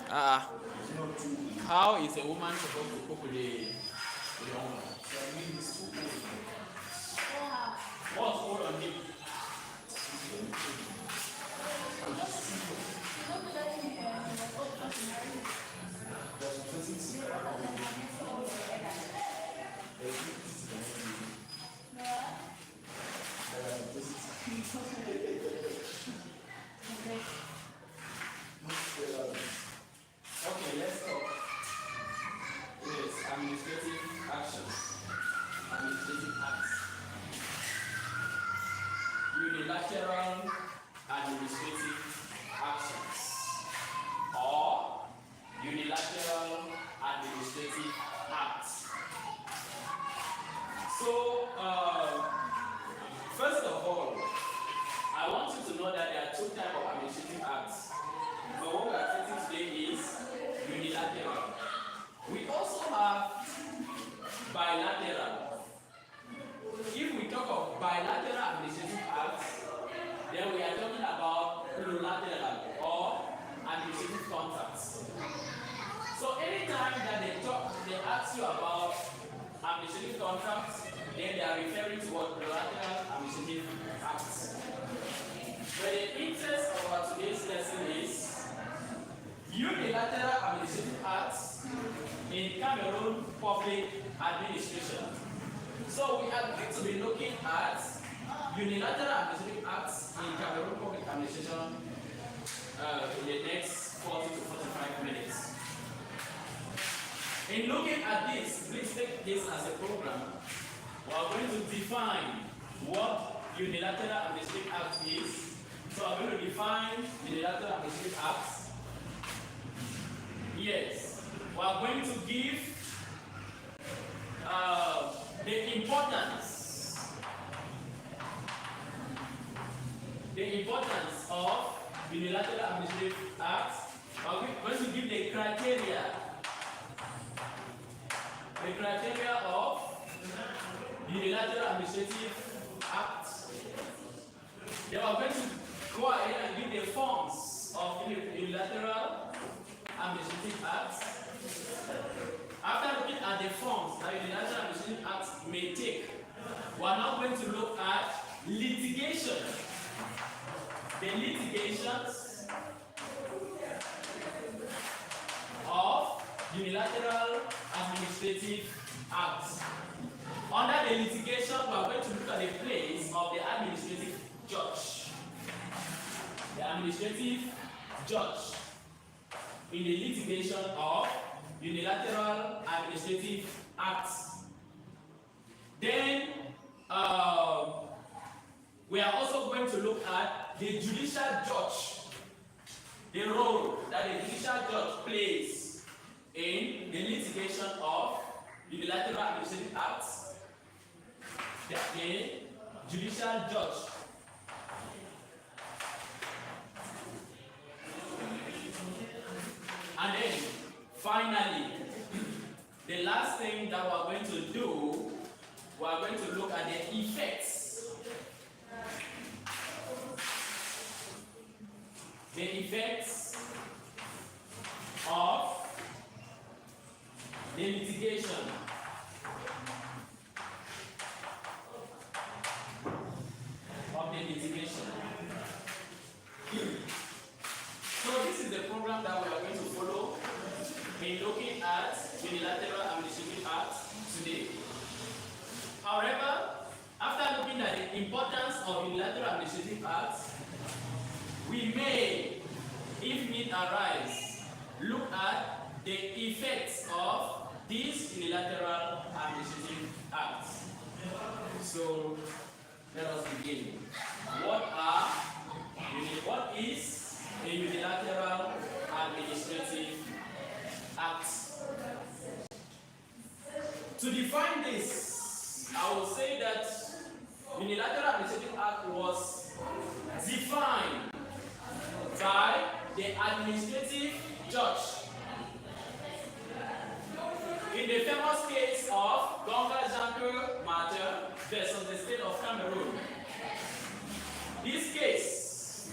Uh, how is a woman supposed to cook with a woman? What's old on him? Okay, let's talk. Yes, administrative actions. Administrative acts. Unilateral administrative actions. Or unilateral administrative acts. So, first of all, I want you to know that there are two types of administrative acts. The one we are treating today is unilateral. We also have bilateral. If we talk of bilateral administrative acts, then we are talking about plurilateral or administrative contracts. So anytime that they ask you about administrative contracts, then they are referring to what plurilateral administrative acts. But the interest of our today's lesson is unilateral administrative acts in Cameroon public administration. So we are going to be looking at unilateral administrative acts in Cameroon public administration in the next 40 to 45 minutes. In looking at this, please take this as a program. We are going to define what unilateral administrative act is. So I'm going to define unilateral administrative acts. Yes, we are going to give the importance of unilateral administrative acts. We are going to give the criteria of unilateral administrative acts. Then we are going to go ahead and give the forms of unilateral administrative acts. After looking at the forms that unilateral administrative acts may take, we are now going to look at litigation. The litigations of unilateral administrative acts. Under the litigation, we are going to look at the place of the administrative judge. The administrative judge in the litigation of unilateral administrative acts. Then we are also going to look at the judicial judge, the role that the judicial judge plays in the litigation of unilateral administrative acts. The judicial judge. And then, finally, the last thing that we're going to do, we're going to look at the effects. The effects of the litigation. So this is the program that we are going to follow in looking at unilateral administrative acts today. However, after looking at the importance of unilateral administrative acts, we may, if need arise, look at the effects of these unilateral administrative acts. So let us begin. What is a unilateral administrative act? To define this, I will say that unilateral administrative act was defined by the administrative judge in the famous case of Gonga-Janko matter versus the state of Cameroon. This case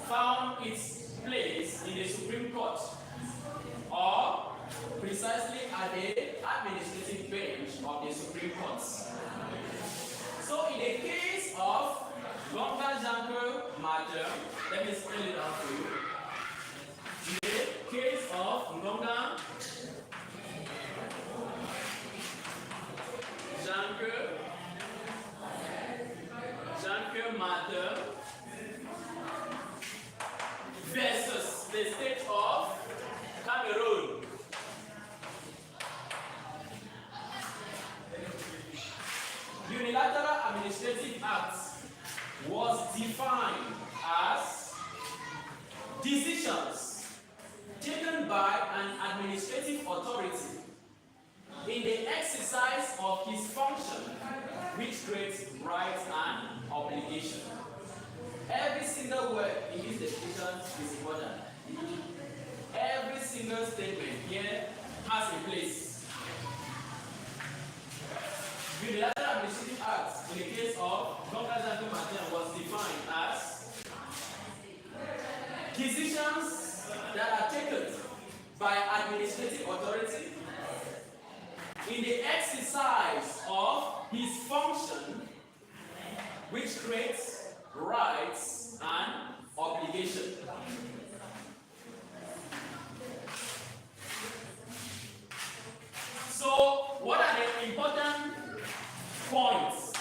found its place in the Supreme Court precisely at the administrative bench of the Supreme Court. So in the case of Gonga Janko matter, let me spell it out for you. In the case of Gonga Janko matter versus the state of Cameroon. Unilateral Administrative Act was defined as decisions taken by an administrative authority in the exercise of his function, which creates rights and obligations. Every single word in this definition is important. Every single statement here has a place. Unilateral Administrative Act in the case of Gonga Janko Martin was defined as decisions that are taken by administrative authority in the exercise of his function, which creates rights and obligations. So, what are the important points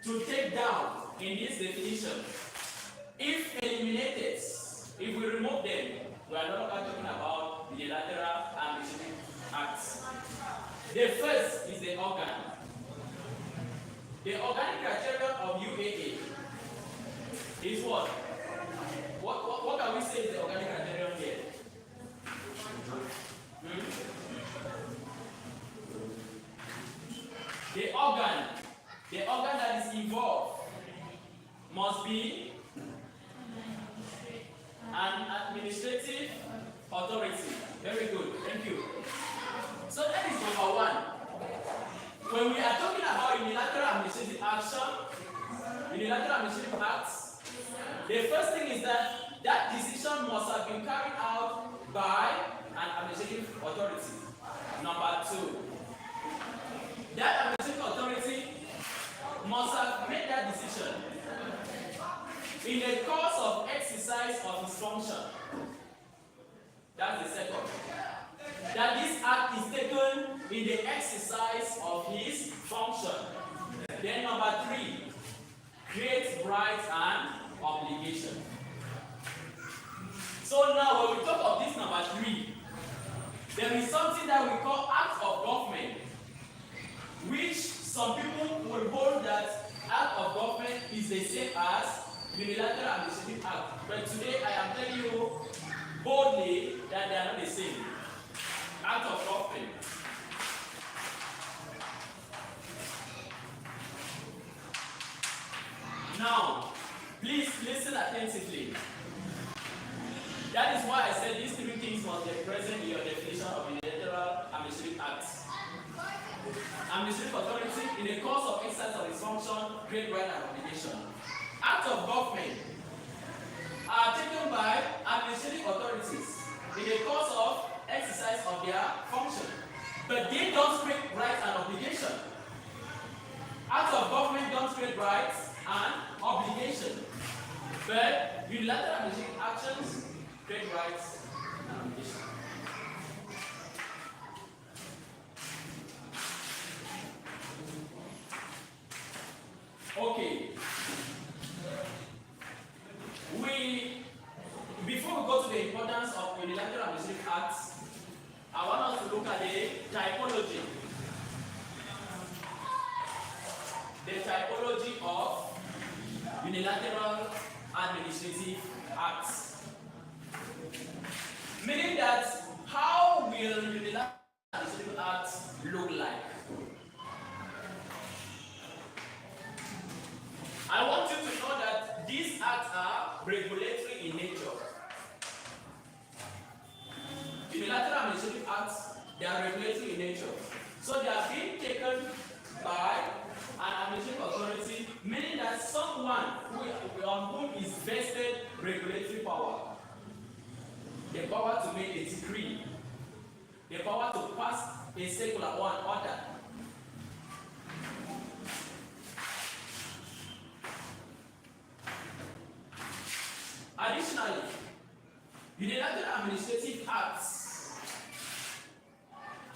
to take down in this definition? If eliminated, if we remove them, we are no longer talking about unilateral administrative acts. The first is the organ. The organic criterion of UAA is what? What can we say is the organic criterion here? The organ that is involved must be an administrative authority. Very good, thank you. So that is number one. When we are talking about unilateral administrative action, unilateral administrative acts, the first thing is that that decision must have been carried out by an administrative authority. Number two, that administrative authority must have made that decision in the course of exercise of his function. That's the second. That this act is taken in the exercise of his function. Then number three, creates rights and obligation. So now when we talk of this number three, there is something that we call act of government, which some people will hold that act of government is the same as unilateral administrative act. But today I am telling you boldly that they are not the same. Act of government. Now, please listen attentively. That is why I said these three things must be present in your definition of unilateral administrative acts. Administrative authority in the course of exercise of its function, great right and obligation. Acts of government are taken by administrative authorities in the course of exercise of their function, but they don't create rights and obligation. Acts of government don't create rights and obligation, but unilateral administrative actions create rights and obligation. Okay. Before we go to the importance of unilateral administrative acts, I want us to look at the typology. The typology of unilateral administrative acts. Meaning that how will unilateral administrative acts look like? I want you to know that these acts are regulatory in nature. Unilateral administrative acts, they are regulatory in nature. So they are being taken by an administrative authority, meaning that someone on whom is vested regulatory power. The power to make a decree. the power to pass a circular or an order. Additionally, unilateral administrative acts,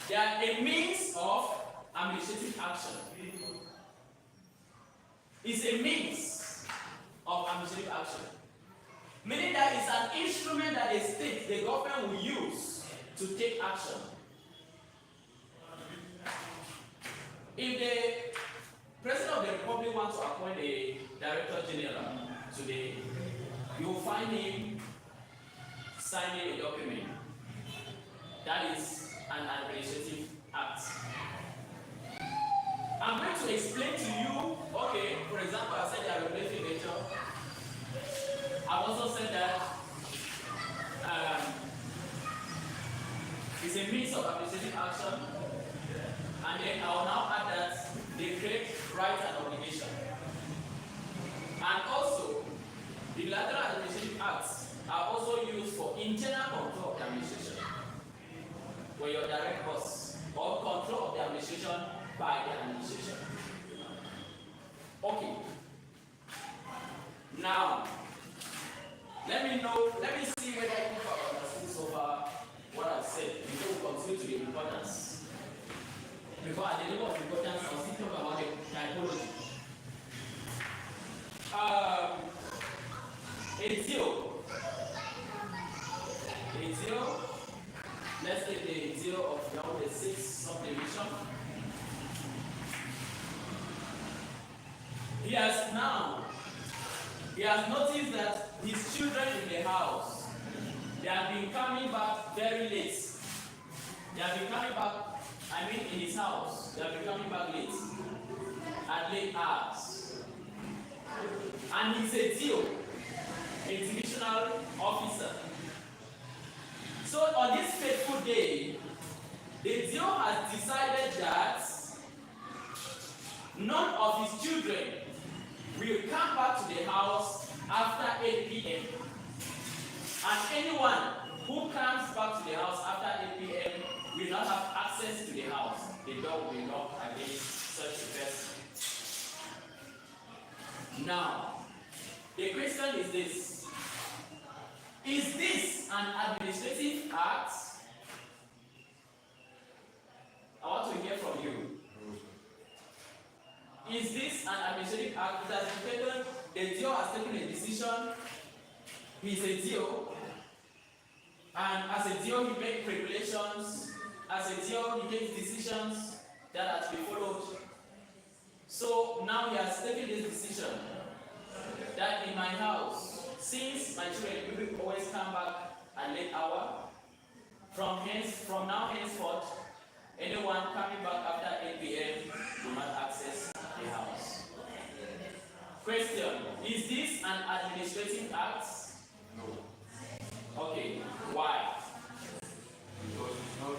they are a means of administrative action. It's a means of administrative action. Meaning that it's an instrument that the state, the government will use to take action. If the President of the Republic wants to appoint a Director General today, you will find him signing a document. That is an administrative act. I'm going to explain to you, okay, for example, I said they are regulating nature. I've also said that it's a means of administrative action, and then I will now add that they create rights and obligation. And also, the unilateral administrative acts are also used for internal control of the administration, where your direct boss, or control of the administration by the administration. Okay. Now, let me see whether you have understood so far what I've said before we continue to the importance. Before I deliver of importance, I'll still talk about the typology. A zero. Let's take the zero of now the 6th subdivision. He has noticed that his children in the house, they have been coming back very late. They have been coming back, in his house, they have been coming back late, at late hours. And he's a DO, a divisional officer. So on this fateful day, the DO has decided that none of his children will come back to the house after 8 p.m. And anyone who comes back to the house after 8 p.m. will not have access to the house. The door will be locked against such a person. Now, the question is this. Is this an administrative act? I want to hear from you. Is this an administrative act? It has been taken, the DO has taken a decision. He's a DO. And as a DO, he makes regulations. As a DO, he takes decisions that are to be followed. So now he has taken this decision that in my house, since my children will always come back at late hour, from now henceforth, anyone coming back after 8 p.m. will not access the house. Question: is this an administrative act? No. Okay. Why? Because it's not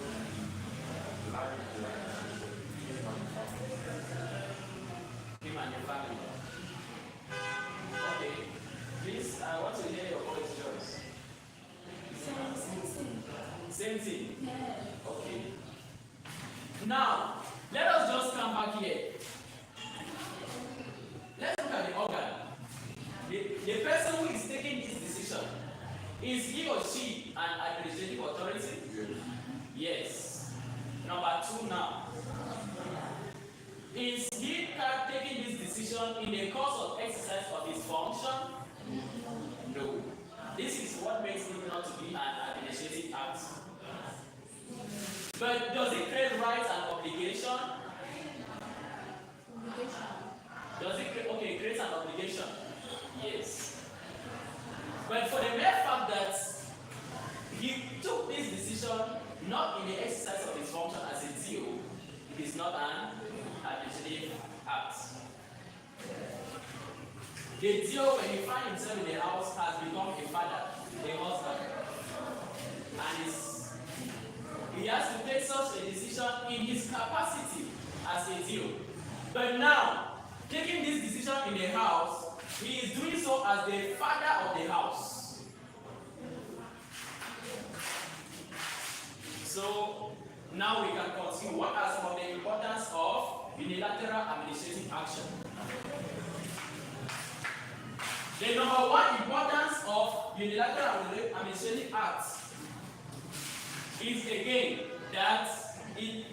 him and your family. Okay. Please, I want to hear your voice, Joyce. Same thing. Yeah. Okay. Now, let us just come back here. Let's look at the organ. The person who is taking this decision, is he or she an administrative authority? Yes. Number 2 now. Is he taking this decision in the course of exercise of his function? No. This is what makes it not to be an administrative act. But does it create rights and obligation? Does it create, okay, it creates an obligation? Yes. But for the mere fact that he took this decision not in the exercise of his function as a DO, it is not an administrative act. The DO, when he finds himself in the house, has become a father, a husband. And he has to take such a decision in his capacity as a DO. But now, taking this decision in the house, he is doing so as the father of the house. So, Now we can continue. What are some of the importance of unilateral administrative action? The number one importance of unilateral administrative acts is again that it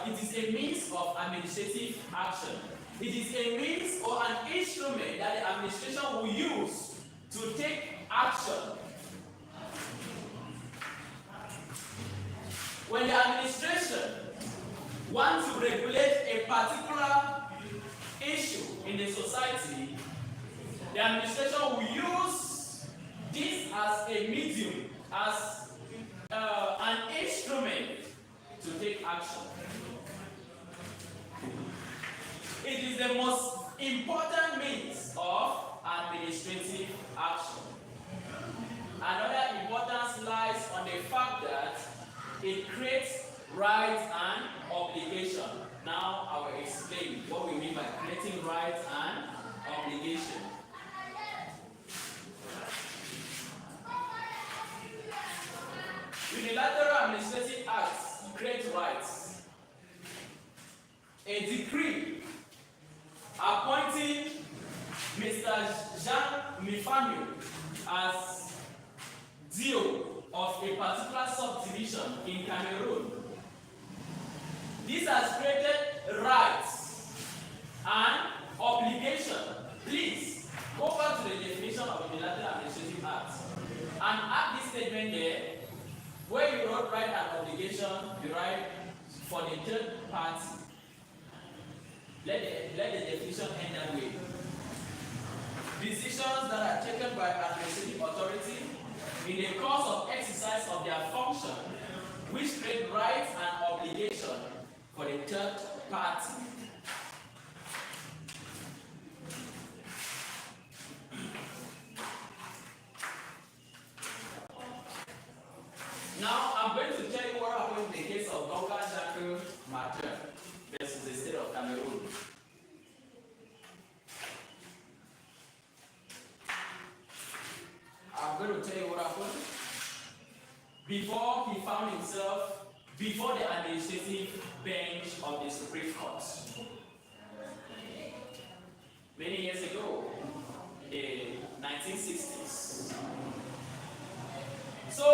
is a means of administrative action. It is a means or an instrument that the administration will use to take action. When the administration wants to regulate a particular issue in the society, the administration will use this as a medium, as an instrument to take action. It is the most important means of administrative action. Another importance lies on the fact that it creates rights and obligation. Now I will explain what we mean by creating rights and obligation. Unilateral administrative acts create rights. A decree appointing Mr. Jean Mifanu as DO of a particular subdivision in Cameroon. This has created rights and obligation. Please go back to the definition of unilateral administrative act and add this statement there. Where you wrote right and obligation, you write for the third party. Let the definition end that way. Decisions that are taken by administrative authority in the course of exercise of their function, which create rights and obligation for the third party. Now, I'm going to tell you what happened in the case of Gonga Jacques Martin versus the state of Cameroon. I'm going to tell you what happened before he found himself before the administrative bench of the Supreme Court. Many years ago, in the 1960s. So,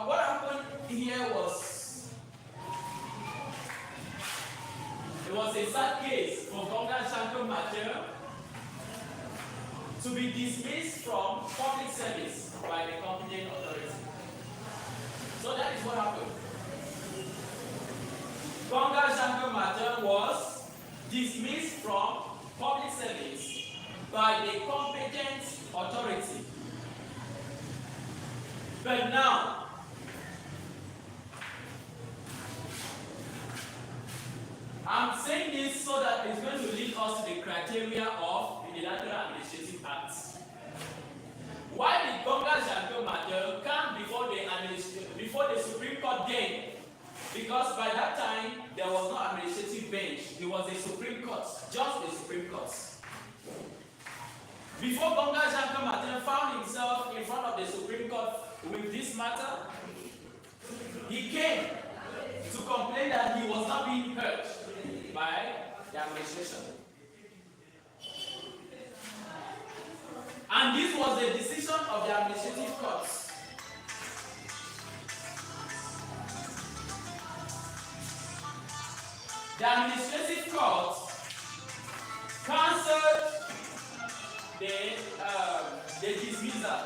what happened here was, it was a sad case for Gonga Jacques Martin to be dismissed from public service by the competent authority. So that is what happened. Gonga Jacques Martin was dismissed from public service by the competent authority. But now, I'm saying this so that it's going to lead us to the criteria of unilateral administrative acts. Why did Gonga Jacques Martin come before the Supreme Court then? Because by that time, there was no administrative bench. It was the Supreme Court, just the Supreme Court. Before Gonga Jacques Martin found himself in front of the Supreme Court with this matter, he came to complain that he was not being heard by the administration. And this was the decision of the administrative courts. The administrative court cancelled the dismissal,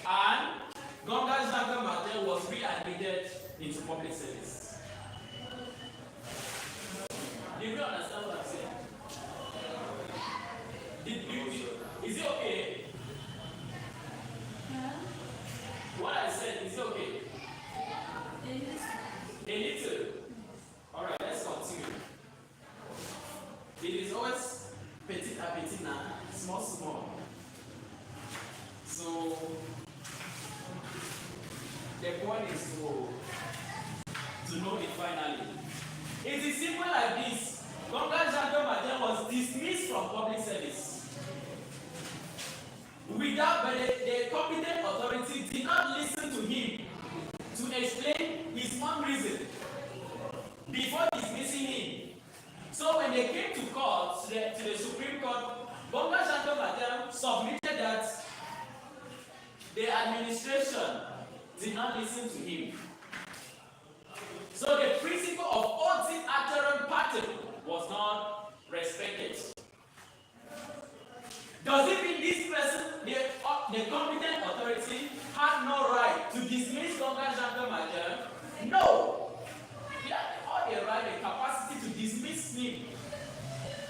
and Gonga Jacques Martin was readmitted into public service. Did you understand what I'm saying? Is it okay? What I said, is it okay? A little. Alright, let's continue. It is always petit à petit now, small, small. So, the point is to know it finally. It is simple like this. Gonga Jacques Martin was dismissed from public service. But the competent authority did not listen to him the administration did not listen to him. So the principle of ordinary pattern was not respected. Does it mean this person, the competent authority, had no right to dismiss Gonga Jean Major? No! He had all the right, the capacity to dismiss him.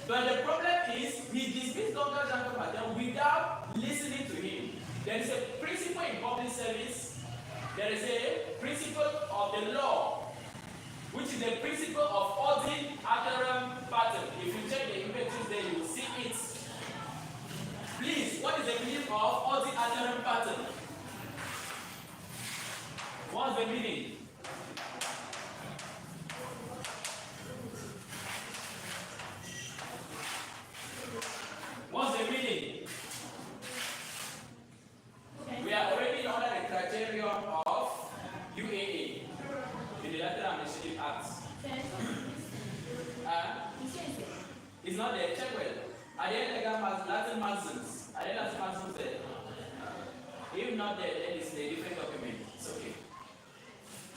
But the problem is, he dismissed Gonga Jean Major without listening to him. There is a principle in public service, there is a principle of the law, which is the principle of ordinary pattern. If you check the images there, you will see it. Please, what is the meaning of ordinary pattern? What's the meaning? What's the meaning? We are already under the criterion of UAA, Unilateral Administrative Act. It's not there. Check well. Are there legal Latin maxims? Are there Latin maxims there? If not there, then it's a different document. It's okay.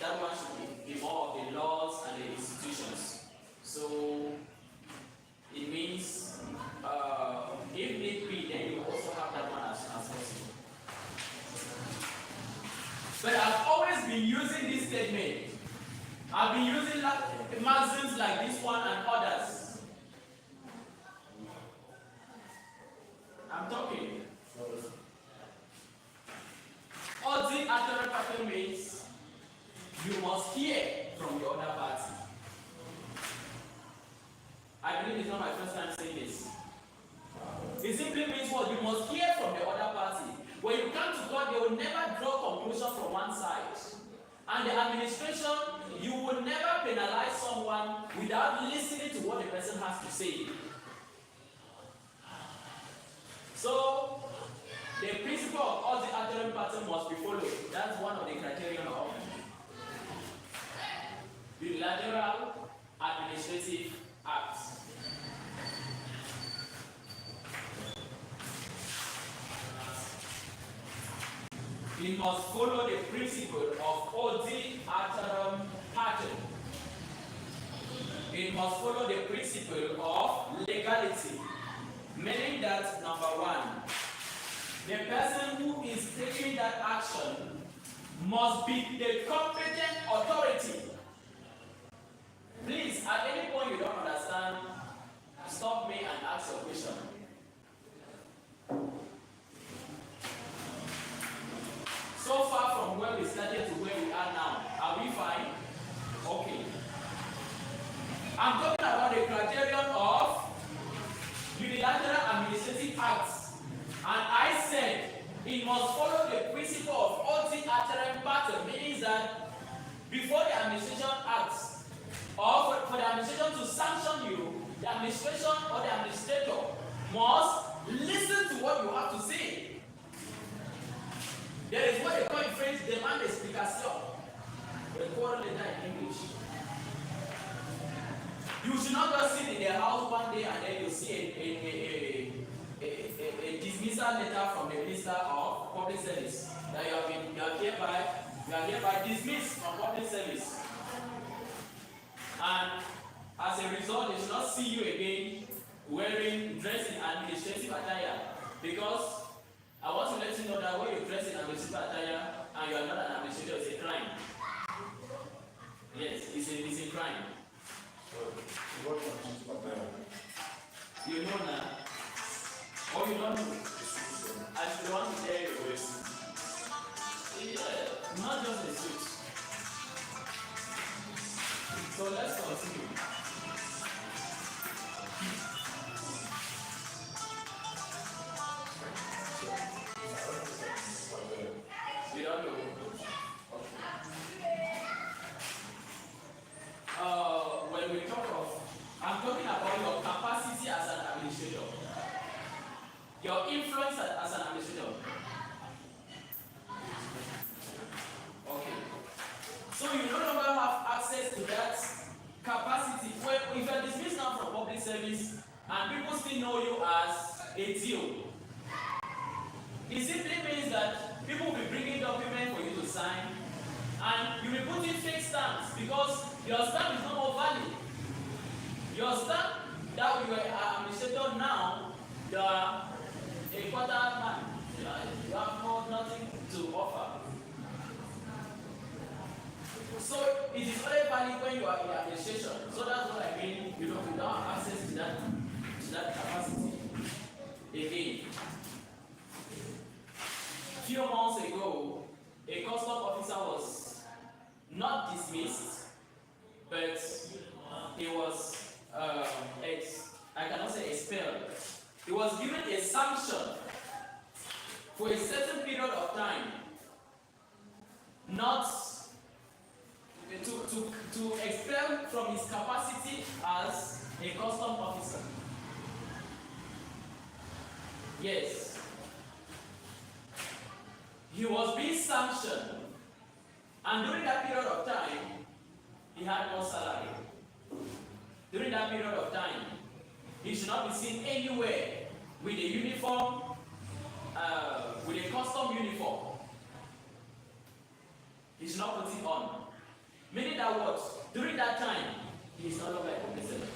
That one should be more of the laws and the institutions. So it means if need be, then you also have that one as possible. But I've always been using this statement. I've been using maxims like this one and others. I'm talking. Ordinary pattern means you must hear from the other party. I believe it's not my first time saying this. It simply means what? You must hear from the other party. When you come to court, they will never draw conclusion from one side. And the administration, you will never penalize someone without listening to what the person has to say. So, the principle of ordinary pattern must be followed. That's one of the criteria of Unilateral Administrative Act. We must follow the principle of ordinary pattern. It must follow the principle of legality, meaning that number one, the person who is taking that action must be the competent authority. Please, at any point you don't understand, stop me and ask your question. So far from where we started to where we are now, are we fine? Okay. I'm talking about the criterion of Unilateral Administrative Acts. And I said it must follow the principle of ordinary pattern, meaning that before the administration acts, or for the administration to sanction you, the administration or the administrator must listen to what you have to say. There is what they call in French demande d'explication. The quarrel letter in English. You should not just sit in the house one day and then you see a dismissal letter from the Minister of Public Service that you are hereby dismissed from public service. And as a result, they should not see you again dressed in administrative attire, because I want to let you know that when you dress in administrative attire and you are not an administrator, it's a crime. Yes, it's a crime. You know now. Or you don't know. I should want to tell you. Not just a suit. So let's continue. You don't know. When we talk of, I'm talking about your capacity as an administrator, your influence as an administrator. Okay. So you no longer have access to that capacity. Well, if you are dismissed now from public service and people still know you as a deal, it simply means that people will be bringing documents for you to sign, and you will put in fake stamps because your stamp is no more valid. Your stamp that you are administrator now, you are a quarter man. You have nothing to offer. So it is only valid when you are in administration. So that's what I mean. You don't have access to that capacity. Again, a few months ago, a custom officer was not dismissed, but he was I cannot say expelled. He was given a sanction for a certain period of time, not to expel from his capacity as a custom officer. Yes. He was being sanctioned, and during that period of time, he had no salary. During that period of time, he should not be seen anywhere with a uniform, with a custom uniform. He should not put it on. Meaning that what? During that time, he is no longer a complainant.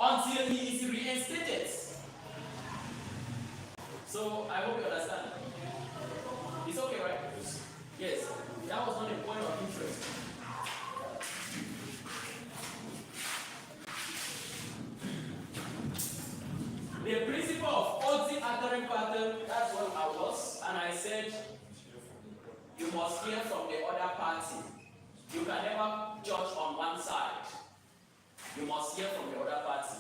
Until he is reinstated. So I hope you understand. It's okay, right? Yes. That was not a point of interest. The principle of oath uttering pattern, that's what I was, and I said you must hear from the other party. You can never judge on one side. You must hear from the other party.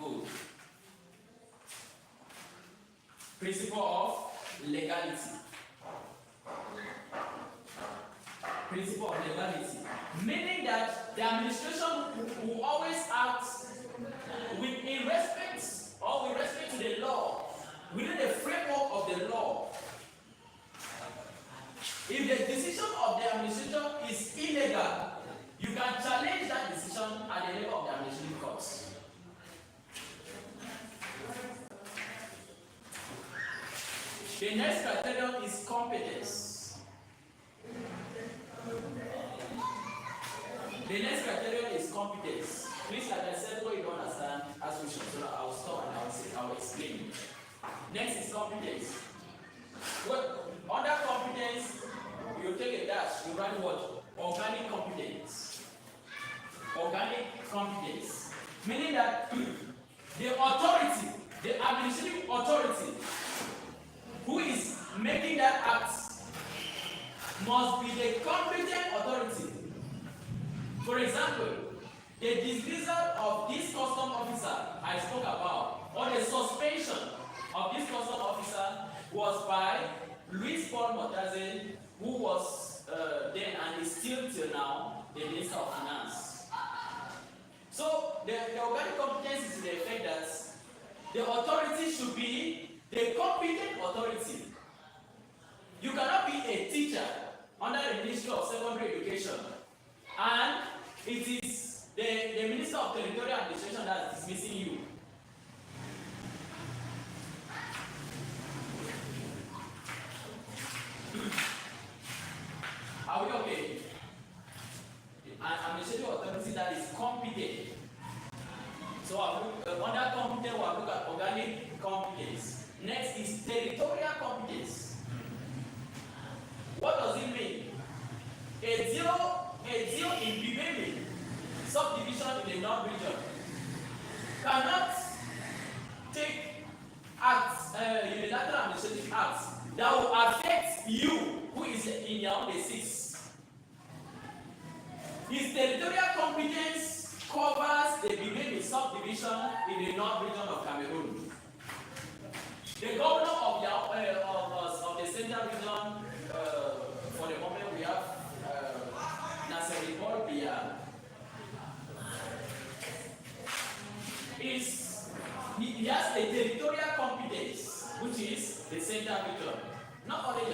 Good. Principle of legality. Principle of legality. Meaning that the administration will always act in respect or with respect to the law, within the framework of the law. If the decision of the administration is illegal, you can challenge that decision at the level of the administrative courts. The next criterion is competence. The next criterion is competence. Please, like I said, what you don't understand, ask questions. So I will stop and I will explain. Next is competence. Under competence, you take a dash, you write what? Organic competence. Organic competence. Meaning that the authority, the administrative authority, who is making that act must be the competent authority. For example, the dismissal of this custom officer I spoke about, or the suspension of this custom officer was by Luis Paul Motaze, who was then and is still till now the Minister of Finance. So the organic competence is to the effect that the authority should be the competent authority. You cannot be a teacher under the Ministry of Secondary Education, and it is the Minister of Territorial Administration that is dismissing you. Are we okay? An administrative authority that is competent. So under competent, we'll look at organic competence. Next is territorial competence. What does it mean? A zero in Bibemi, subdivision in the North region, cannot take acts, unilateral administrative acts that will affect you, who is in your own seats. His territorial competence covers the Bibemi subdivision in the North region of Cameroon. The governor of the central region, for the moment we have Nasser Paul Biya, he has a territorial competence, which is the central region. Not only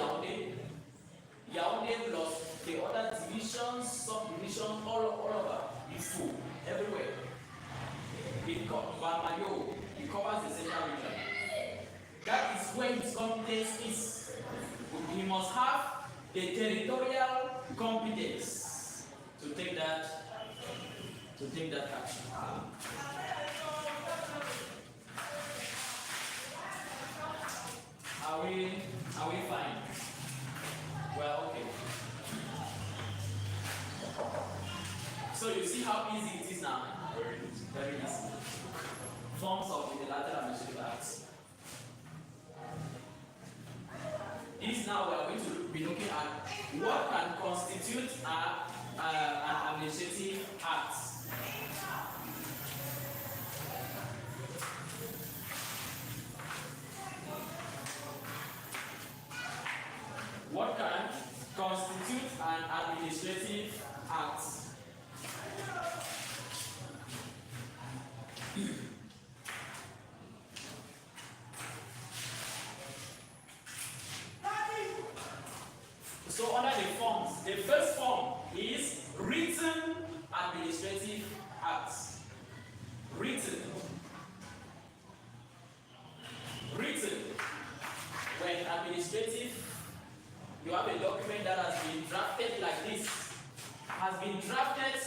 Yaoundé plus the other divisions, subdivisions, all over, is full, everywhere. It covers the central region. That is where his competence is. He must have the territorial competence to take that action. Are we fine? Well, okay. So you see how easy it is now? Very easy. Forms of unilateral administrative acts. This now we are going to be looking at what can constitute an administrative act. What can constitute an administrative act? So under the forms, the first form is written administrative acts. Written. When administrative, you have a document that has been drafted like this, has been drafted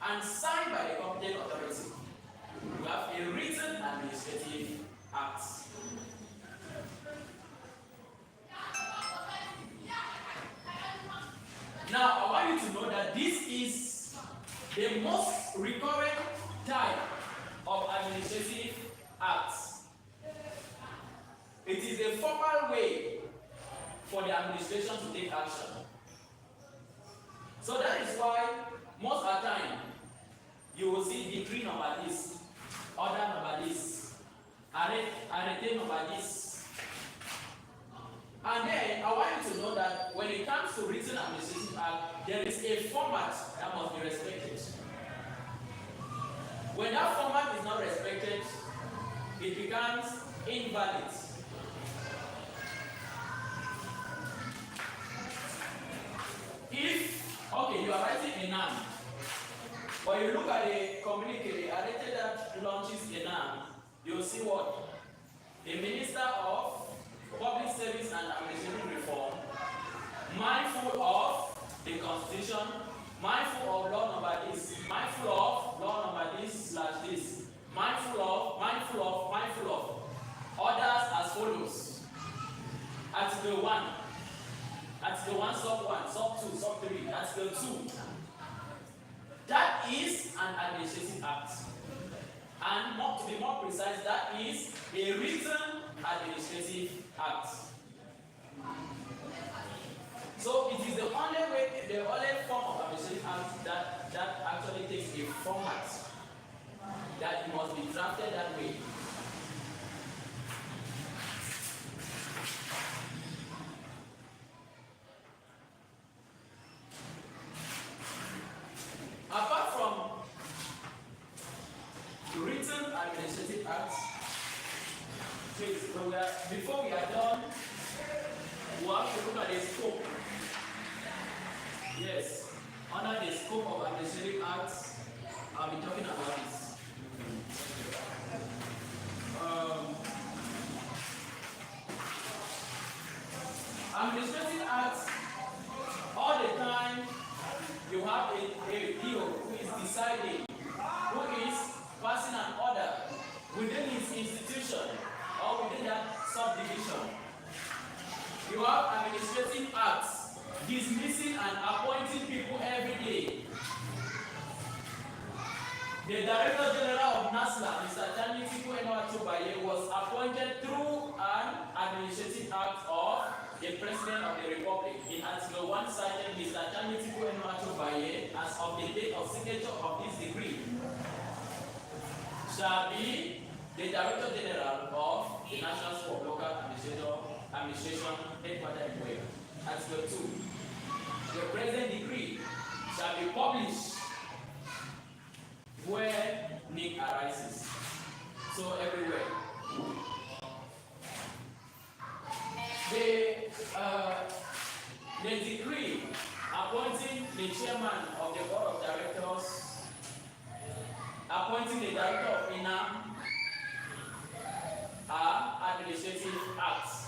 and signed by the competent authority. You have a written administrative act. Now, I want you to know that this is the most recurrent type of administrative acts. It is a formal way for the administration to take action. So that is why most of the time you will see decree number this, order number this, arrêté number this. And then I want you to know that when it comes to written administrative act, there is a format that must be respected. When that format is not respected, it becomes invalid. If, okay, you are writing a noun, but you look at the communique, the arrêté that launches a noun, you'll see what? The Minister of Public Service and Administrative Reform, mindful of the Constitution, mindful of law number this, mindful of law number this / this, mindful of, orders as follows. Article 1, sub 1, sub 2, sub 3, Article 2. That is an administrative act. And to be more precise, that is a written administrative act. So it is the only form of administrative act that actually takes a format that it must be drafted that way. Apart from written administrative acts, please, before we are done, we have to look at the scope. Yes, under the scope of administrative acts, I'll be talking about this. Administrative acts, all the time, you have a DO who is deciding, who is passing an order within his institution or within that subdivision. You have administrative acts dismissing and appointing people every day. The Director General of NASLA, Mr. Chanitiku Enoachobaye, was appointed through an administrative act of the President of the Republic. In Article 1 cited Mr. Chanitiku Enoachobaye as of the date of signature of this decree shall be the Director General of the National School of Local Administration headquartered in Wales. Article 2. The present decree shall be published where need arises. So everywhere. The decree appointing the chairman of the board of directors, appointing the director of INAM, are administrative acts.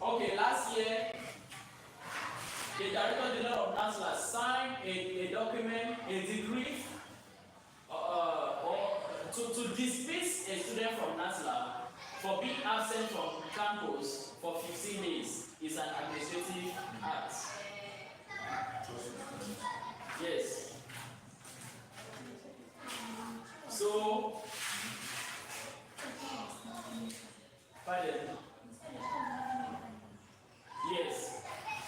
Okay, last year, the Director General of NASLA signed a document, a decree, to dismiss a student from NASLA for being absent from campus for 15 days. Is an administrative act. Yes. So, pardon. Yes.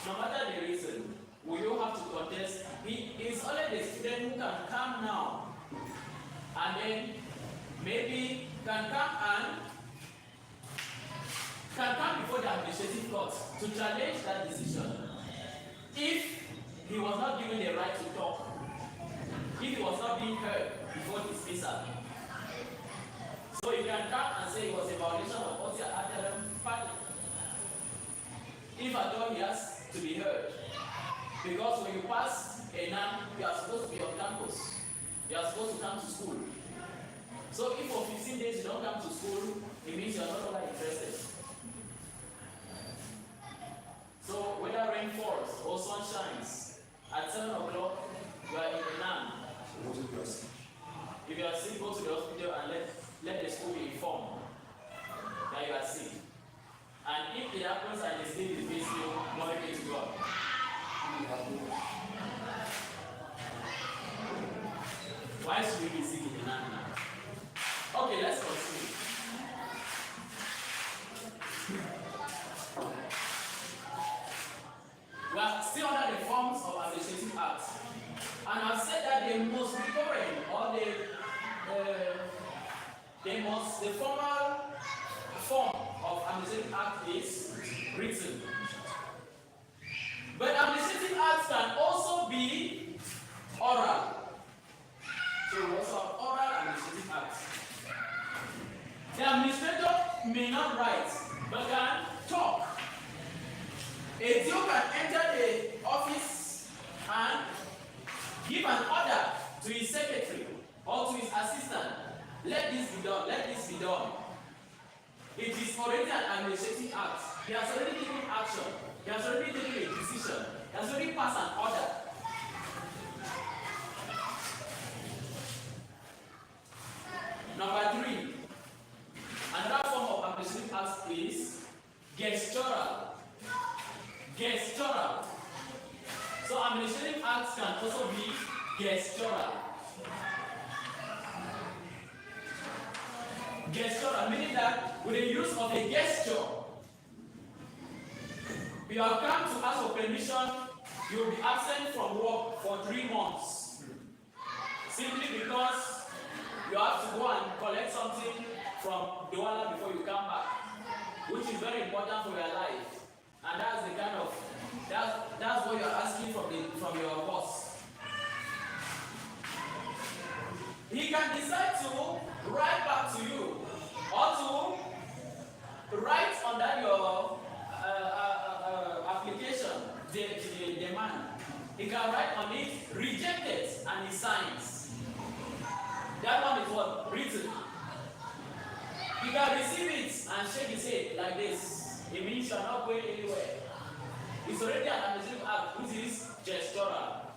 No matter the reason, we don't have to contest. It's only the student who can come now and then maybe can come before the administrative court to challenge that decision. If he was not given the right to talk, if he was not being heard before dismissal. So you can come and say it was a violation of what your academic party. If at all he has to be heard. Because when you pass a NAM, you are supposed to be on campus. You are supposed to come to school. So if for 15 days you don't come to school, it means you are no longer interested. So whether rain falls or sun shines, at 7 o'clock, you are in the NAM. If you are sick, go to the hospital and let the school be informed that you are sick. And if it happens and the state is facing you, glory be to God. Why should we be sick in the NAM now? Okay, let's continue. We are still under the forms of administrative acts. And I've said that the most recurrent or the formal form of administrative act is written. But administrative acts can also be oral. So what's our oral administrative acts? The administrator may not write, but can talk. A DO can enter the office and give an order to his secretary or to his assistant. Let this be done, let this be done. It is already an administrative act. He has already taken action. He has already taken a decision. He has already passed an order. Number 3. Another form of administrative act is gestural. Gestural. So administrative acts can also be gestural. Gestural, meaning that with the use of a gesture, you have come to ask for permission, you will be absent from work for 3 months. Simply because you have to go and collect something from Douala before you come back, which is very important for your life. And that's the kind of, that's what you're asking from your boss. He can decide to write back to you or to write under your application, the demand. He can write on it, rejected, and he signs. That one is what? Written. You can receive it and shake his head like this. It means you are not going anywhere. It's already an administrative act, which is gestural.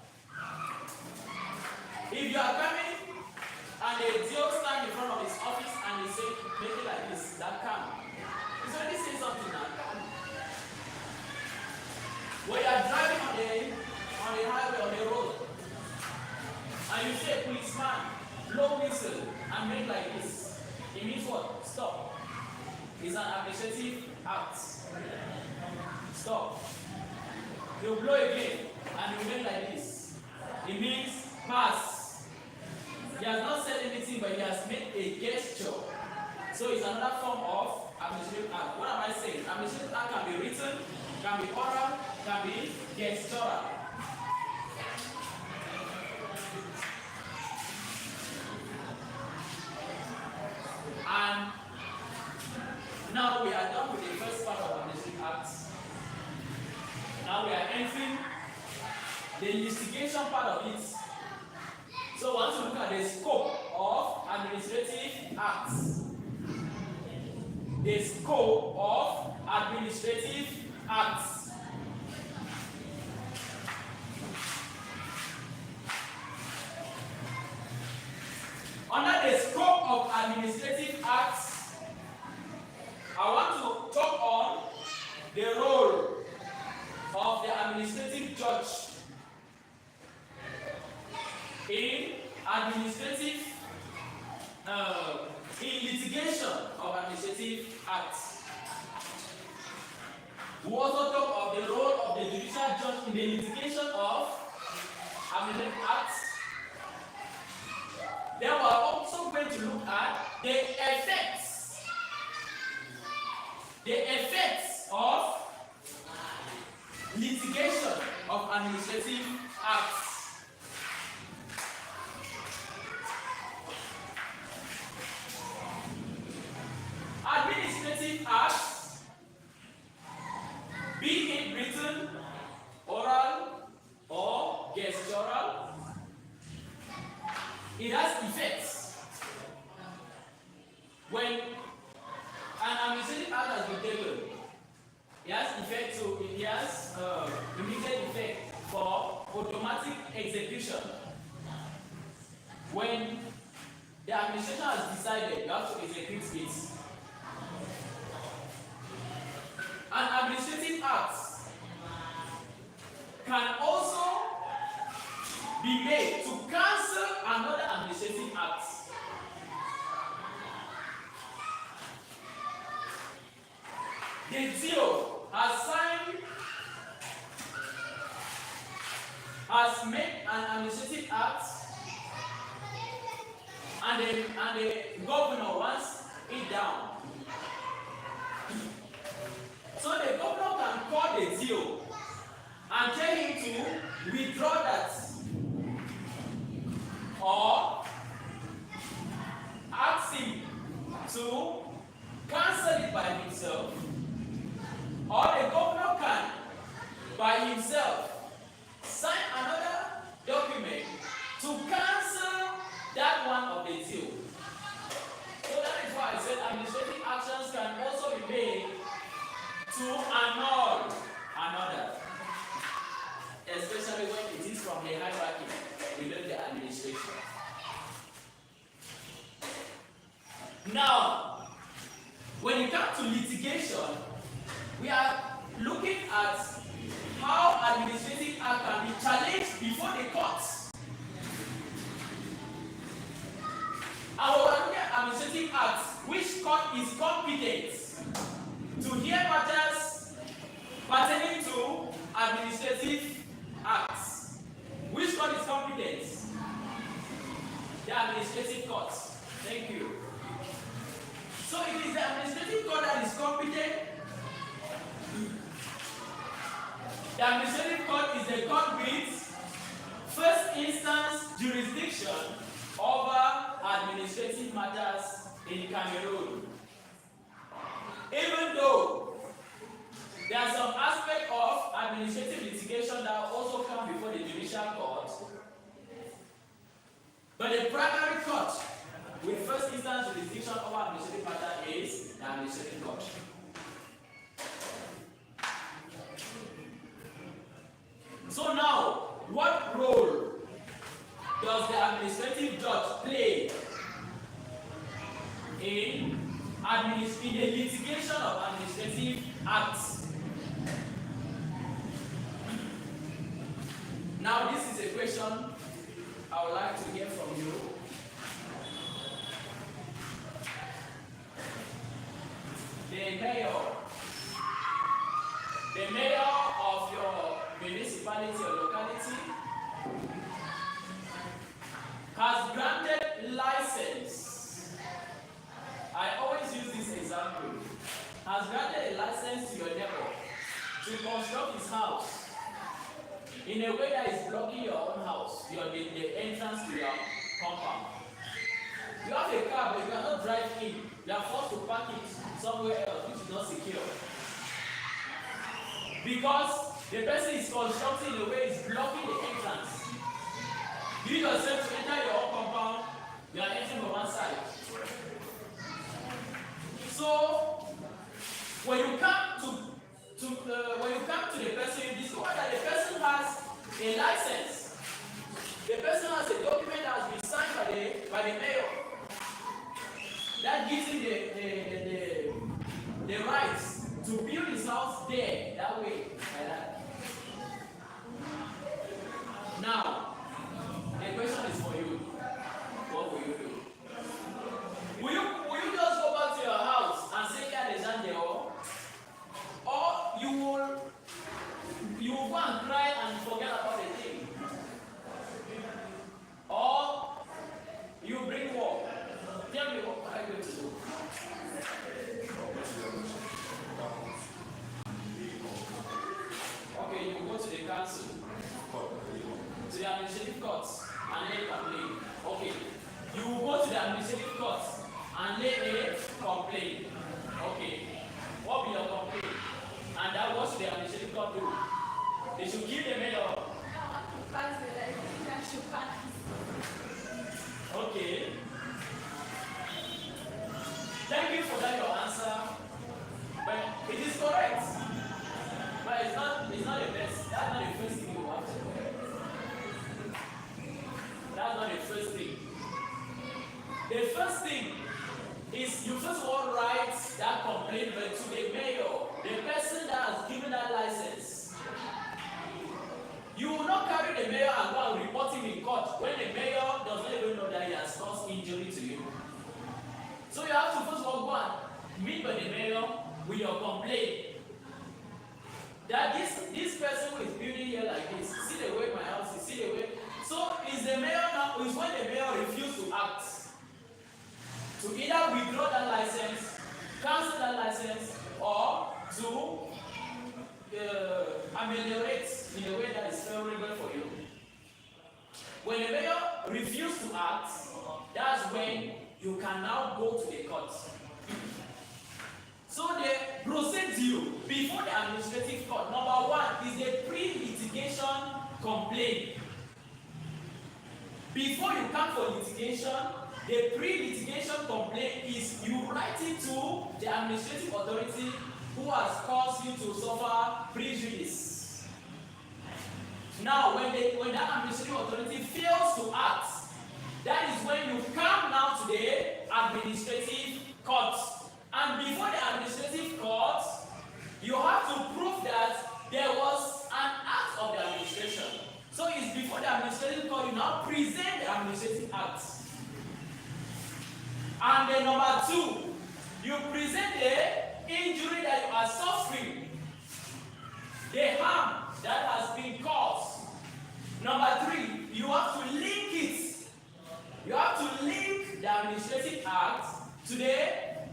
If you are coming and the DO stand in front of his office and he say, make it like this, that come. He's already saying something now. When you are driving on the highway, on the road, and you say, policeman, blow whistle and make like this, it means what? Stop. It's an administrative act. Stop. You blow again and you make like this. It means pass. He has not said anything, but he has made a gesture. So it's another form of administrative act. What am I saying? Administrative act can be written, can be oral, can be gestural. And now we are done with the first part of administrative acts. Now we are entering the investigation part of it. So once you look at the scope of administrative acts. The scope of administrative acts. Under the scope of administrative acts, I want to talk on the role of the administrative judge in administrative, in litigation of administrative acts. We also talk of the role of the judicial judge in the litigation of administrative acts. Then we are also going to look at the effects of litigation of administrative acts. Administrative acts, be it written, oral, or gestural, it has effects. When an administrative act has been taken, it has effect, so it has immediate effect for automatic execution. When the administration has decided, you have to execute it. An administrative act can also be made to cancel another administrative act. The DO has made an administrative act, and the governor wants it down. So the governor can call the DO and tell him to withdraw that, or ask him to cancel it by himself, or the governor can by himself sign another document to cancel that one of the deal. So that is why I said administrative actions can also be made to annul another, especially when it is from the hierarchy within the administration. Now, when it comes to litigation, we are looking at how administrative act can be challenged before the courts. And we are looking at administrative acts, which court is competent to hear matters pertaining to administrative acts. Which court is competent? The administrative court. Thank you. So it is the administrative court that is competent. The administrative court is the court with first instance jurisdiction over administrative matters in Cameroon. Even though there are some aspects of administrative litigation that also come before the judicial court, but the primary court with first instance jurisdiction over administrative matter is the administrative court. So now, what role does the administrative judge play in the litigation of administrative acts? Now, this is a question I would like to hear from you. The mayor of your municipality or locality has granted license. I always use this example. Has granted a license to your neighbor to construct his house in a way that is blocking your own house, the entrance to your compound. You have a car, but you cannot drive in. You are forced to park it somewhere else, which is not secure. Because the person is constructing in a way is blocking the entrance. You yourself to enter your own compound You are entering from one side. So when you come to the person, you discover that the person has a license. The person has a document that has been signed by the mayor that gives him the rights to build his house there, that way, like that. Now, the question is for you. What will you do? Will you just go back to your house and say Alexander, or you will go and cry and forget about the thing? Or you bring war? Tell me, what are you going to do? Okay, you go to the council, to the administrative courts, and lay a complaint. Okay, you go to the administrative courts and lay a complaint. Okay, what will your complaint? And that what should the administrative court do? They should kill the mayor. Okay. Thank you for that, your answer. But it is correct. But it's not the best. That's not the first thing you have to do. That's not the first thing. The first thing is you first of all write that complaint to the mayor, the person that has given that license. You will not carry the mayor and go and report him in court when the mayor does not even know that he has caused injury to you. So you have to first of all go and meet by the mayor with your complaint. That this person who is building here like this, see the way my house is, see the way. So is the mayor now, is when the mayor refuses to act, to either withdraw that license, cancel that license, or to ameliorate in a way that is favorable for you. When the mayor refuses to act, that's when you can now go to the court. So the procedure before the administrative court, number one, is the pre-litigation complaint. Before you come for litigation, the pre-litigation complaint is you write it to the administrative authority who has caused you to suffer prejudice. Now, when that administrative authority fails to act, that is when you come now to the administrative court. And before the administrative court, you have to prove that there was an act of the administration. So it's before the administrative court, you now present the administrative act. And then number two, you present the injury that you are suffering, the harm that has been caused. Number three, you have to link it. You have to link the administrative act to the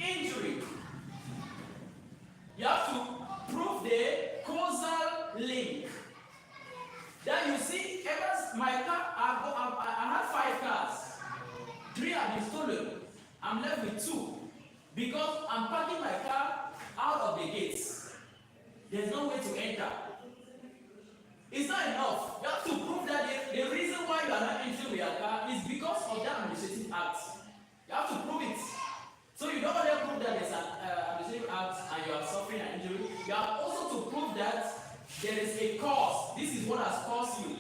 injury. You have to prove the causal link. Then you see, ever my car, I had 5 cars. 3 have been stolen. I'm left with 2 because I'm parking my car out of the gates. There's no way to enter. It's not enough. You have to prove that the reason why you are not entering with your car is because of that administrative act. You have to prove it. So you don't only prove that there's an administrative act and you are suffering an injury. You have also to prove that there is a cause. This is what has caused you.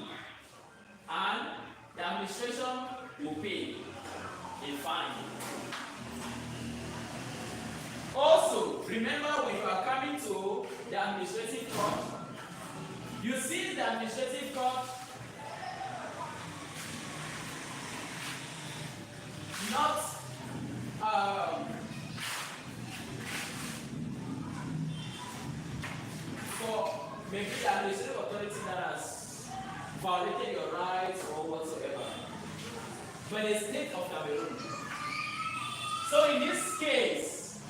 And the administration will pay a fine. Also, remember when you are coming to the administrative court, you see the administrative court not for maybe the administrative authority that has violated your rights or whatsoever, but the state of Cameroon. So in this case,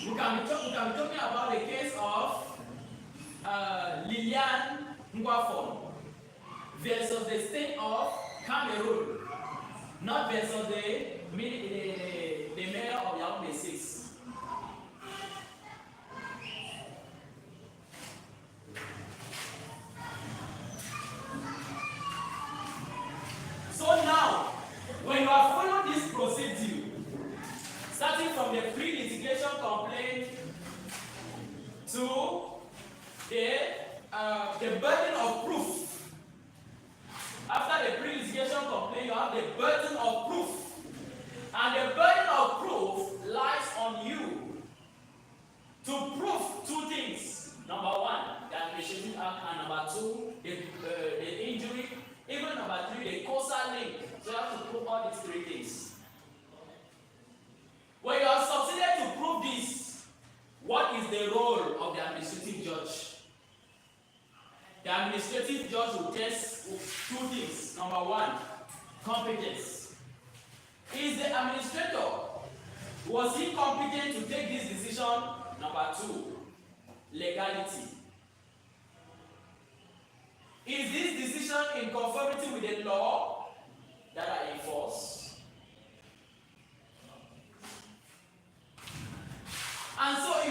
we can be talking about the case of Lilian Ngwafon versus the state of Cameroon, not versus the mayor of Yaoundé 6. So now, when you are following this to prove two things. Number one, the Administrative Act, and number two, the injury. Even number three, the causal link. So you have to prove all these three things. When you are succeeded to prove this, what is the role of the administrative judge? The administrative judge will test two things. Number one, competence. Is the administrator, was he competent to take this decision? Number two, legality. Is this decision in conformity with the law that are enforced? And so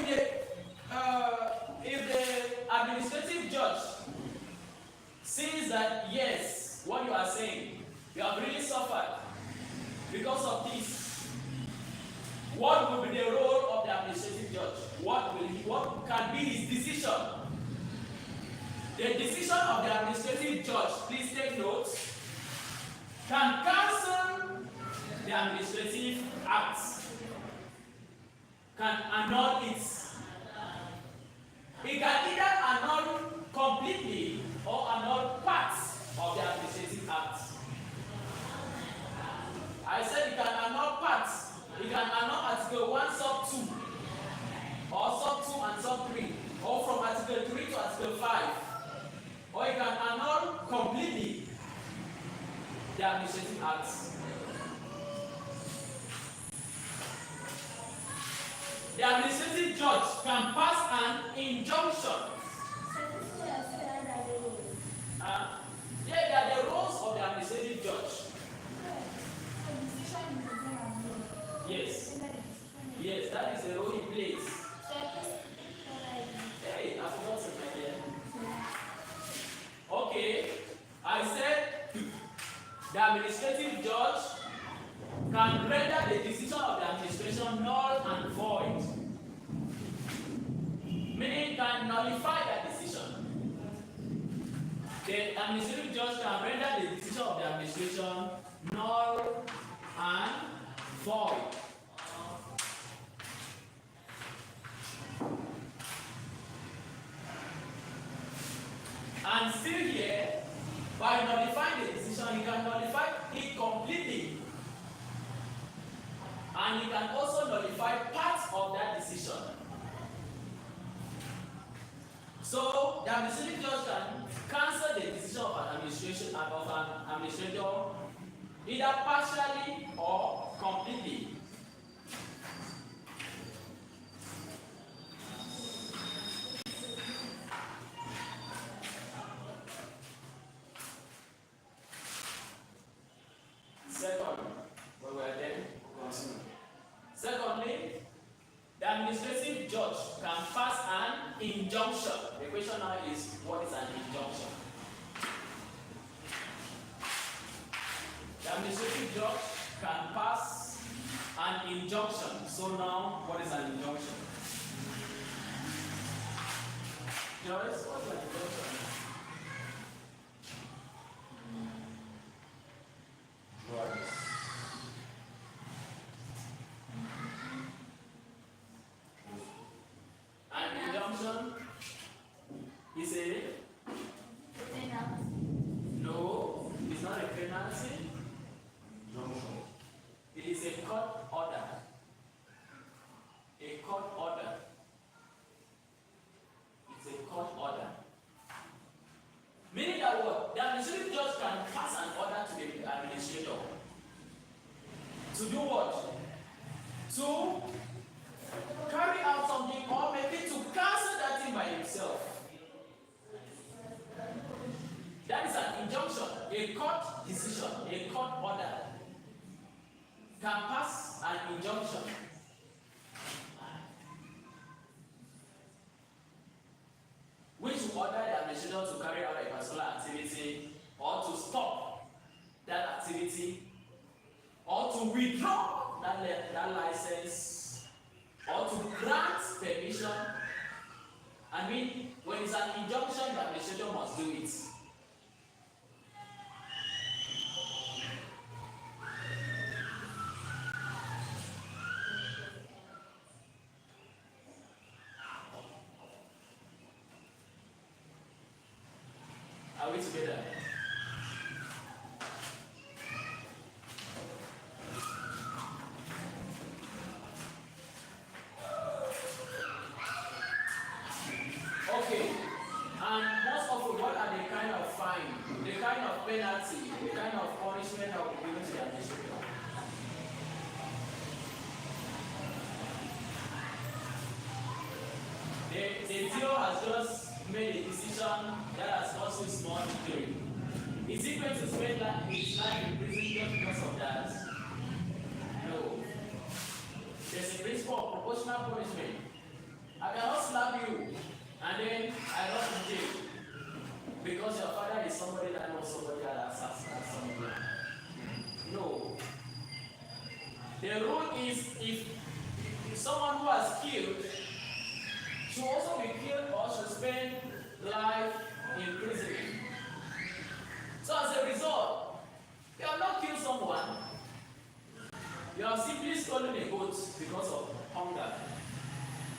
if the administrative judge says that yes, what you are saying, you have really suffered because of this, what will be the role of the administrative judge? What can be his decision? The decision of the administrative judge, please take note, can cancel the administrative act, can annul it. It can either annul completely or annul parts of the administrative act. I said it can annul parts. It can annul Article 1 sub 2 or sub 2 and sub 3, or from Article 3 to Article 5. Or you can annul completely the administrative acts. The administrative judge can pass an injunction. They are the roles of the administrative judge. Yes. Yes, that is the role he plays. Hey, I forgot something again. Okay, I said the administrative judge can render the decision of the administration null and void. Meaning can nullify that decision. The administrative judge can render the decision of the administration null and void. And still here, by nullifying the decision, he can nullify it completely. And he can also nullify parts of that decision. So the administrative judge can cancel the decision of an administrator either partially or completely. Secondly, the administrative judge can pass an injunction. The question now is, what is an injunction? The administrative judge can pass an injunction. So now, what is an injunction? Joyce, what is an injunction? An injunction is a no, it's not a penalty. It is a court order. A court order. It's a court order. Meaning that what? The administrative judge can pass an order to the administrator. To do what? To carry out something, or maybe to cancel that thing by himself. That is an injunction, a court decision, a court order can pass an injunction. Which will order the administrator to carry out a particular activity, or to stop that activity, or to withdraw that license, or to grant permission. I mean, when it's an injunction, the administrator must do it. it together. Okay, and most often, what are the kind of fine, the kind of penalty, the kind of punishment that will be given to the administrator? The DO has just made a decision that has caused a small injury. Is it going to spend his life in prison just because of that? No. There's a principle of proportional punishment. I cannot slap you and then I rot in jail because your father is somebody that knows somebody that assassinated somebody. No. The rule is if someone who has killed should also be killed or should spend life in prison. So as a result, you have not killed someone, you have simply stolen a goat because of hunger,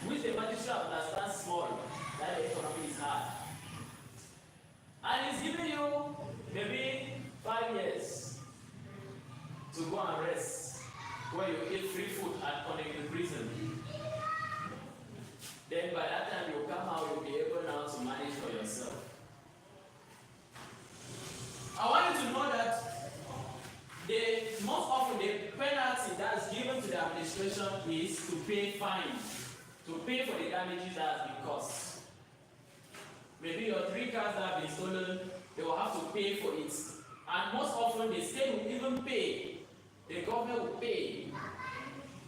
which the magistrate understands small, that the economy is hard. And he's giving you maybe 5 years to go and rest, where you eat free food at the prison. Then by that time you come out, you'll be able now to manage for yourself. I want you to know that most often the penalty that's given to the administration is to pay fine, to pay for the damages that has been caused. Maybe your 3 cars that have been stolen, they will have to pay for it. And most often the state will even pay, the government will pay,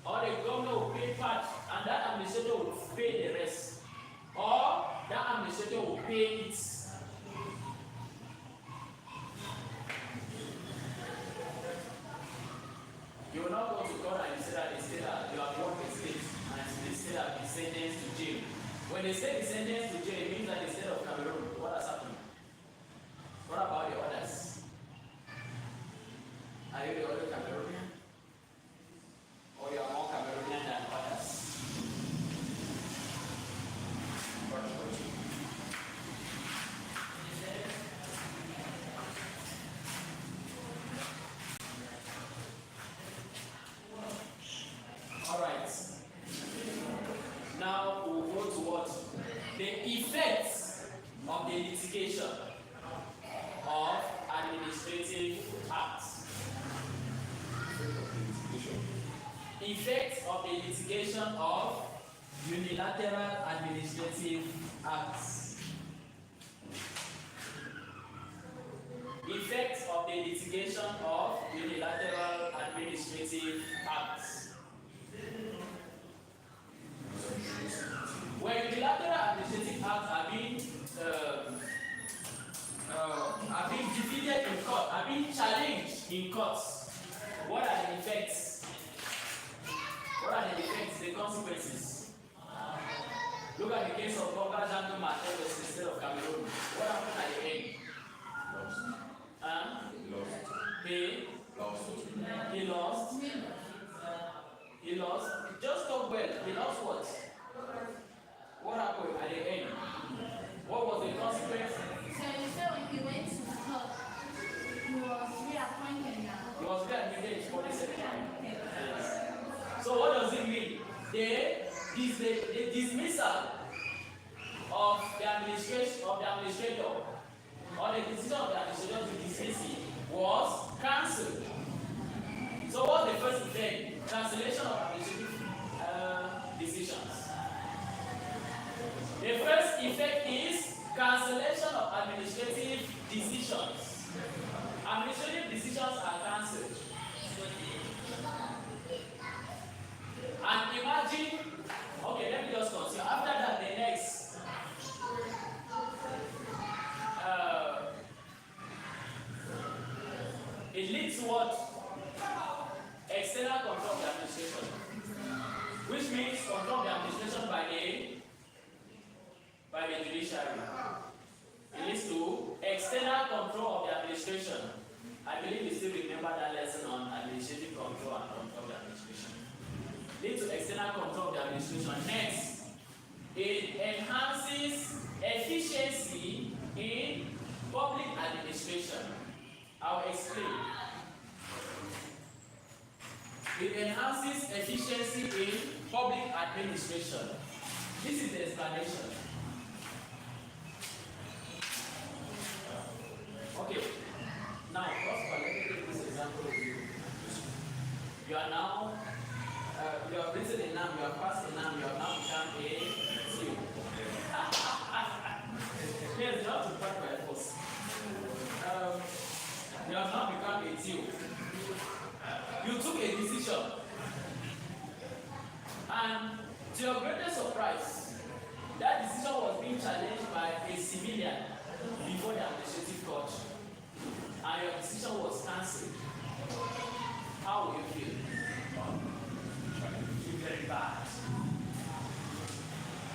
or the government will pay part, and that administrator will pay the rest, or that administrator will pay it. You will not go to court and you say that they say that you have worked the state and they say that you sentenced to jail. When they say the sentenced to jail, it means that the state of Cameroon, what has happened? What about the others? Are you the only Cameroonian? Or you are more Cameroonian than others? Alright. Now we'll go to what? The effects of the litigation of administrative acts. Effects of the litigation of unilateral administrative acts. Effects of the litigation of unilateral administrative acts. When unilateral administrative acts are being defeated in court, are being challenged in courts, what are the effects? What are the effects, the consequences? Look at the case of Baba Jean Martin versus the state of Cameroon. What happened at the end? He lost. He lost. Just talk well. He lost what? What happened at the end? What was the consequence? So he went to court. He was reappointed now. He was reappointed for the second time. Yes. So what does it mean? The dismissal of the administrator or the decision of the administrator to dismiss him was cancelled. So what's the first effect? Cancellation of administrative decisions. The first effect is cancellation of administrative decisions. Administrative decisions are cancelled. And imagine, okay, let me just continue. After that, the next, it leads to what? External control of the administration, which means control of the administration by the judiciary. It leads to external control of the administration. I believe you still remember that lesson on administrative control and control of the administration. Leads to external control of the administration. Next, it enhances efficiency in public administration. I'll explain. It enhances efficiency in public administration. This is the explanation. Okay. Now, first of all, let me take this example of you. You are now, you have written a noun, you have passed a noun, you have now become a CEO. Yes, you have to back by force. You have now become a CEO. You took a decision, and to your greatest surprise, that decision was being challenged by a civilian before the administrative court, and your decision was cancelled. How will you feel? You feel very bad.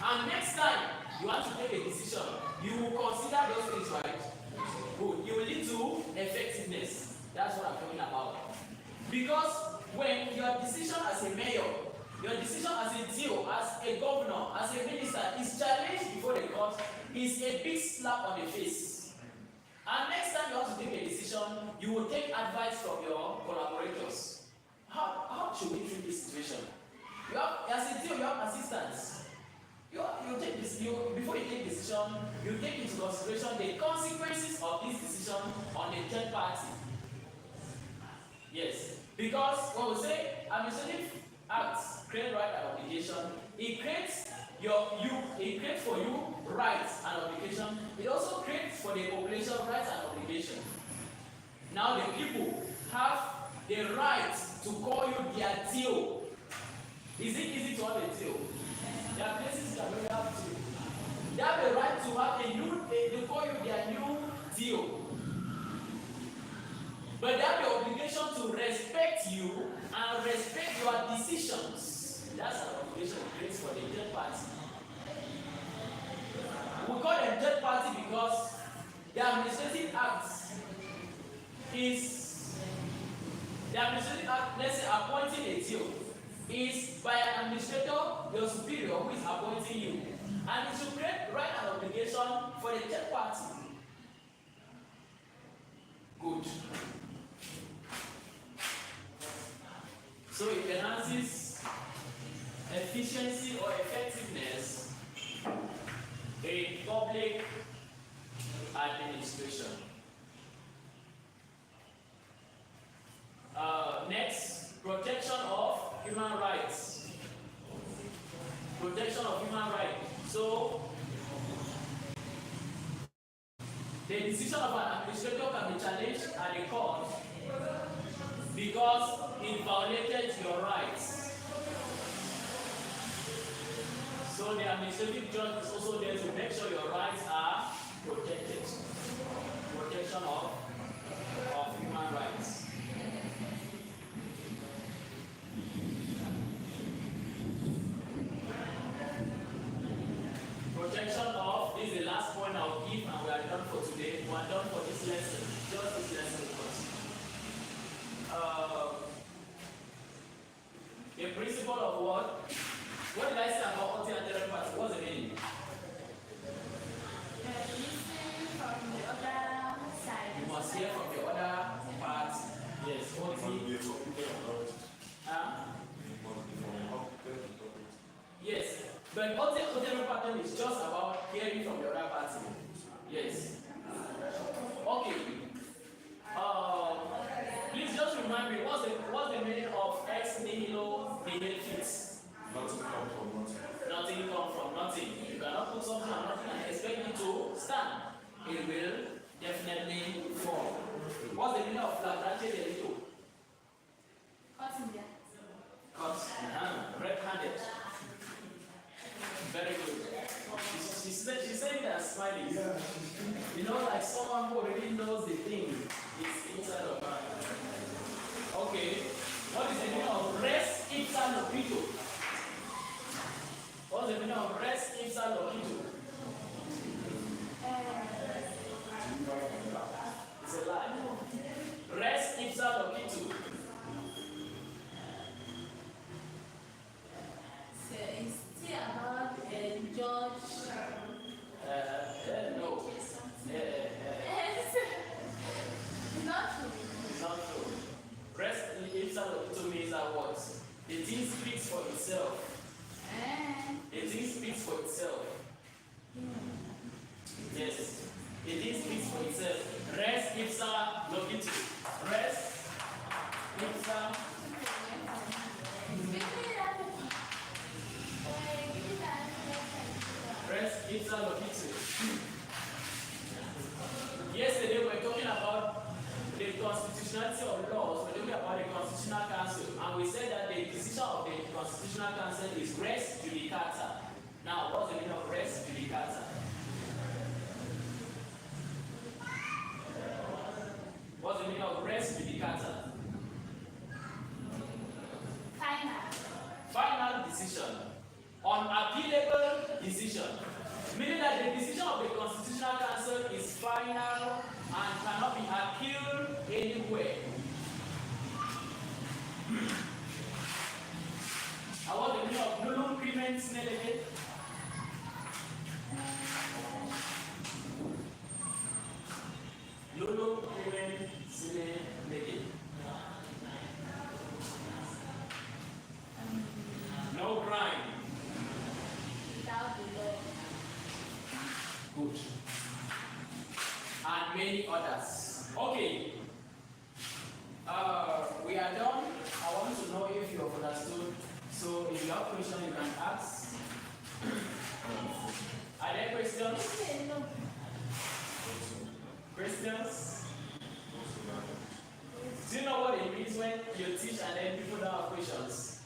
And next time you want to take a decision, you will consider those things, right? Good. You will lead to effectiveness. That's what I'm talking about. Because when your decision as a mayor, your decision as a DO, as a governor, as a minister is challenged before the court, is a big slap on the face. And next time you want to take a decision, you will take advice from your collaborators. How should we treat this situation? You have, as a DO, you have assistants. You take this, before you take decision, you take into consideration the consequences of this decision on a third party. Yes, because when we say administrative acts create right and obligation, it creates for you rights and obligation. It also creates for the population rights and obligation. Now the people have the right to call you their DO. Is it easy to have a DO? There are places that we have to. They have the right to have a new, they call you their new DO. But they have the obligation to respect you and respect your decisions. That's an obligation it creates for the third party. We call them third party because the administrative act is, the administrative act, let's say appointing a DO, is by an administrator, your superior, who is appointing you. And it should create right and obligation for the third party. Good. So it enhances efficiency or effectiveness in public administration. Next, protection of human rights. Protection of human rights. So, the decision of an administrator can be challenged at the court because it violated your rights. So the administrative judge is also there to make sure your rights are protected. Protection of human rights. Protection of, this is the last point I'll give, and we are done for today. We are done for this lesson. Just this lesson first. A principle of what? What did I say about multi-lateral party? What's the meaning? Listen from the other side. You must hear from the other part. Yes, yes, but multi-lateral pattern is just about hearing from the other party. Yes. Okay. Please just remind me, what's the meaning of ex nihilo nihil fix? Nothing comes from nothing. Nothing comes from nothing. You cannot put something on nothing and expect it to stand. It will definitely fall. What's the meaning of flagrante delito? Cutting there. Cut red-handed. Very good. She said that smiling. Yeah. You know, like someone who already knows the thing is inside of her. Okay. What is the meaning of res ipsa loquitur? What's the meaning of res ipsa loquitur? It's a lie. Res ipsa loquitur. So it's still about a judge. No. itself. Yes. A thing speaks for itself. Res ipsa loquitur. Res ipsa. Res ipsa loquitur. Yesterday we were talking about the constitutionality of laws. We're talking about the Constitutional Council, and we said that the decision of the Constitutional Council is res judicata. Now, what's the meaning of res judicata? What's the meaning of res judicata? Final decision. Unappealable decision. Meaning that the decision of the Constitutional Council is final and cannot be appealed anywhere. And what's the meaning of nullum crimen sine lege? Nullum crimen sine lege. No crime. Good. And many others. Okay. We are done. I want to know if you have understood. So if you have questions, you can ask. Are there questions? Questions? Do you know what it means when you teach and then people don't have questions?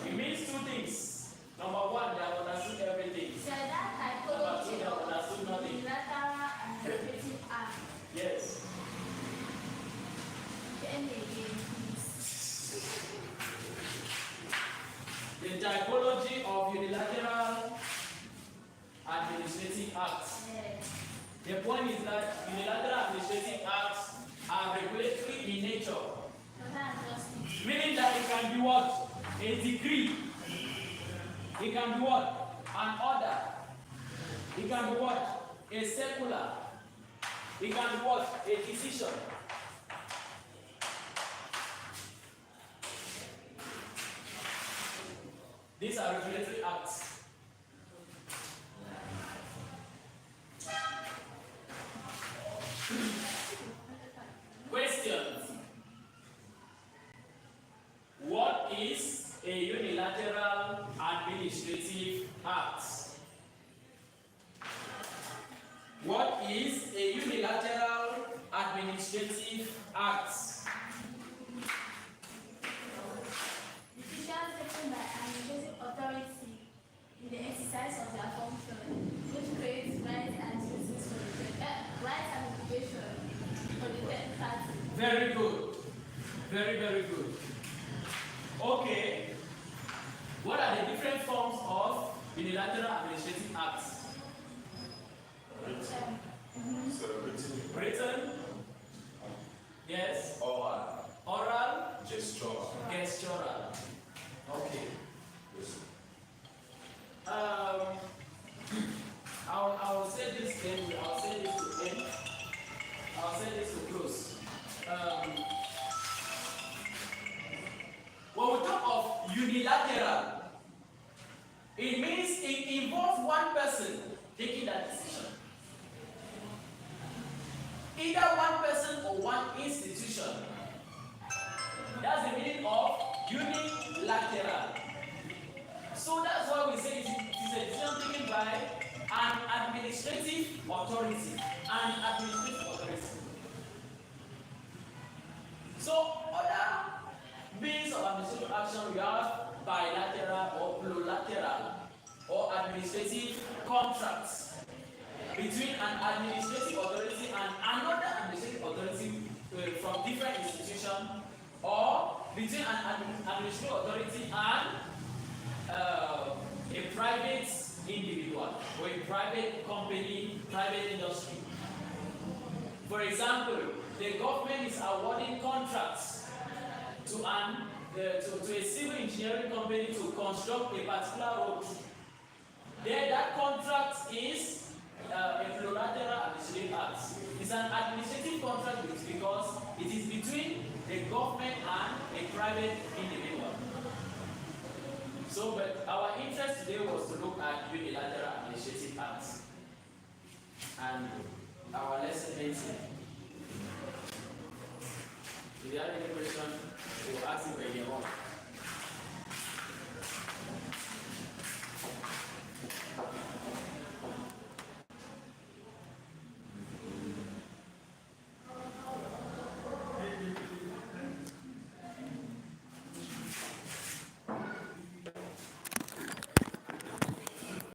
It means two things. Number one, they have understood everything. Number two, they have understood nothing. Yes. The typology of unilateral administrative acts. The point is that unilateral administrative acts are regulatory in nature. Meaning that it can be what? A decree. It can be what? An order. It can be what? A circular. It can be what? A decision. These are regulatory acts. Question. What is a unilateral administrative act? What is a unilateral administrative act? Decisions taken by an administrative authority in the exercise of their function, which creates rights and duties for the rights and obligations for the third party. Very good. Very, very good. Okay. What are the different forms of unilateral administrative acts? Written. Yes. Oral. Gestural. Okay. I'll say this then. I'll say this to end. I'll say this to close. When we talk of unilateral, it means it involves one person taking that decision. Either one person or one institution. That's the meaning of unilateral. So that's why we say it is a decision taken by an administrative authority. So other means of administrative action, we have bilateral or plurilateral or administrative contracts between an administrative authority and another administrative authority from different institutions, or between an administrative authority and a private individual or a private company, private industry. For example, the government is awarding contracts to a civil engineering company to construct a particular road. There, that contract is a plurilateral administrative act. It's an administrative contract because it is between the government and a private individual. So, but our interest today was to look at unilateral administrative acts. And our lesson ends here. If you have any question, we'll ask you when you're on.